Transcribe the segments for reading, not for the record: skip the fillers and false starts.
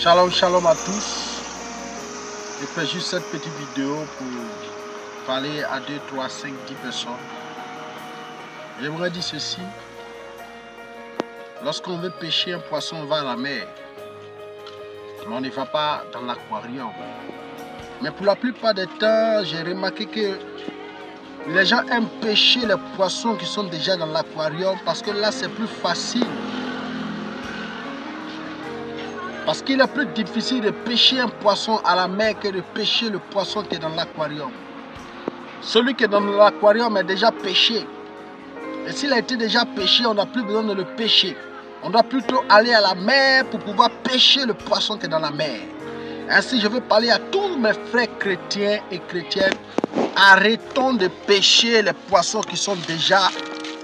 Shalom, shalom à tous. Je fais juste cette petite vidéo pour parler à 2, 3, 5, 10 personnes. J'aimerais dire ceci. Lorsqu'on veut pêcher un poisson, on va à la mer. Mais on ne va pas dans l'aquarium. Mais pour la plupart des temps, j'ai remarqué que les gens aiment pêcher les poissons qui sont déjà dans l'aquarium parce que là, c'est plus facile. Parce qu'il est plus difficile de pêcher un poisson à la mer que de pêcher le poisson qui est dans l'aquarium. Celui qui est dans l'aquarium est déjà pêché. Et s'il a été déjà pêché, on n'a plus besoin de le pêcher. On doit plutôt aller à la mer pour pouvoir pêcher le poisson qui est dans la mer. Ainsi, je veux parler à tous mes frères chrétiens et chrétiennes. Arrêtons de pêcher les poissons qui sont déjà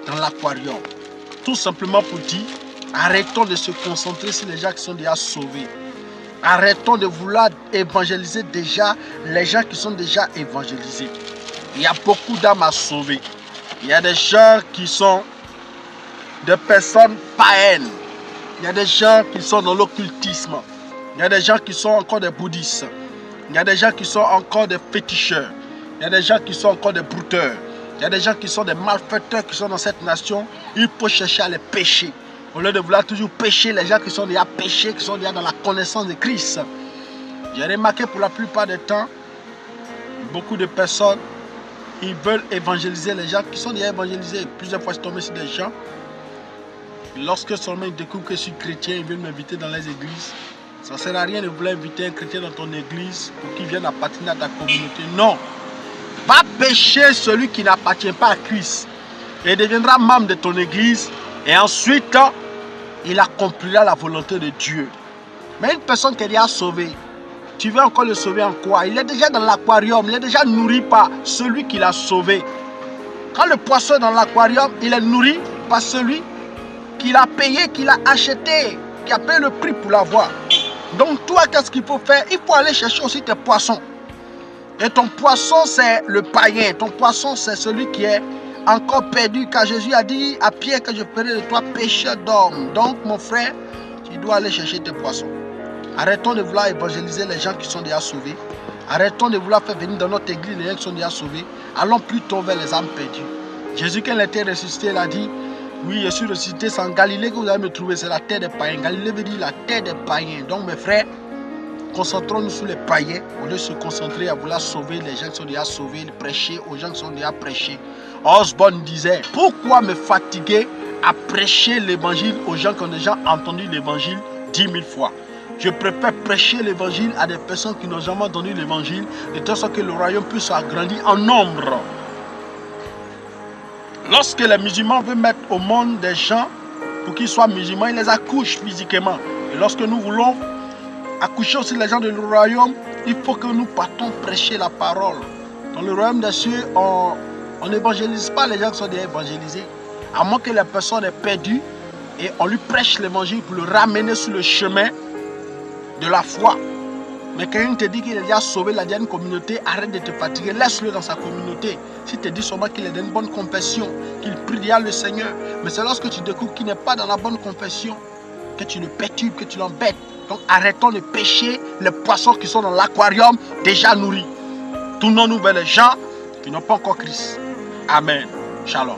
dans l'aquarium. Tout simplement pour dire, arrêtons de se concentrer sur les gens qui sont déjà sauvés. Arrêtons de vouloir évangéliser déjà les gens qui sont déjà évangélisés. Il y a beaucoup d'âmes à sauver. Il y a des gens qui sont des personnes païennes. Il y a des gens qui sont dans l'occultisme. Il y a des gens qui sont encore des bouddhistes. Il y a des gens qui sont encore des féticheurs. Il y a des gens qui sont encore des brouteurs. Il y a des gens qui sont des malfaiteurs qui sont dans cette nation. Il faut chercher à les pécher. Au lieu de vouloir toujours pécher les gens qui sont déjà péchés, qui sont déjà dans la connaissance de Christ. J'ai remarqué pour la plupart des temps, beaucoup de personnes, ils veulent évangéliser les gens qui sont déjà évangélisés. Plusieurs fois, je suis tombé sur des gens. Lorsque seulement ils découvrent que je suis chrétien, ils veulent m'inviter dans les églises. Ça ne sert à rien de vouloir inviter un chrétien dans ton église pour qu'il vienne appartenir à ta communauté. Non. Va pécher celui qui n'appartient pas à Christ. Et deviendra membre de ton église. Et ensuite, il accomplira la volonté de Dieu. Mais une personne qui est déjà sauvée, tu veux encore le sauver en quoi? Il est déjà dans l'aquarium, il est déjà nourri par celui qui l'a sauvé. Quand le poisson est dans l'aquarium, il est nourri par celui qui l'a payé, qui l'a acheté, qui a payé le prix pour l'avoir. Donc toi, qu'est-ce qu'il faut faire? Il faut aller chercher aussi tes poissons. Et ton poisson, c'est le païen. Ton poisson, c'est celui qui est encore perdu, car Jésus a dit à Pierre que je ferai de toi pécheur d'hommes. Donc mon frère, tu dois aller chercher tes poissons. Arrêtons de vouloir évangéliser les gens qui sont déjà sauvés. Arrêtons de vouloir faire venir dans notre église les gens qui sont déjà sauvés. Allons plutôt vers les âmes perdues. Jésus, quand il était ressuscité, il a dit, oui, je suis ressuscité, c'est en Galilée que vous allez me trouver, c'est la terre des païens. Galilée veut dire la terre des païens. Donc mes frères, concentrons-nous sur les païens au lieu de se concentrer à vouloir sauver les gens qui sont déjà sauvés, prêcher aux gens qui sont déjà prêchés. Osborne disait, pourquoi me fatiguer à prêcher l'évangile aux gens qui ont déjà entendu l'évangile 10 000 fois? Je préfère prêcher l'évangile à des personnes qui n'ont jamais entendu l'évangile, de telle sorte que le royaume puisse s'agrandir en nombre. Lorsque les musulmans veulent mettre au monde des gens pour qu'ils soient musulmans, ils les accouchent physiquement. Et lorsque nous voulons accoucher aussi les gens du royaume, il faut que nous partons prêcher la parole. Dans le royaume des cieux, on n'évangélise pas les gens qui sont déjà évangélisés, à moins que la personne est perdue et on lui prêche l'évangile pour le ramener sur le chemin de la foi. Mais quelqu'un te dit qu'il est déjà sauvé, il a déjà une communauté, arrête de te fatiguer, laisse-le dans sa communauté. Si tu te dis seulement qu'il est dans une bonne confession, qu'il prie déjà le Seigneur, mais c'est lorsque tu découvres qu'il n'est pas dans la bonne confession que tu le perturbes, que tu l'embêtes. Donc arrêtons de pêcher les poissons qui sont dans l'aquarium déjà nourris. Tournons-nous vers les gens qui n'ont pas encore Christ. Amen. Shalom.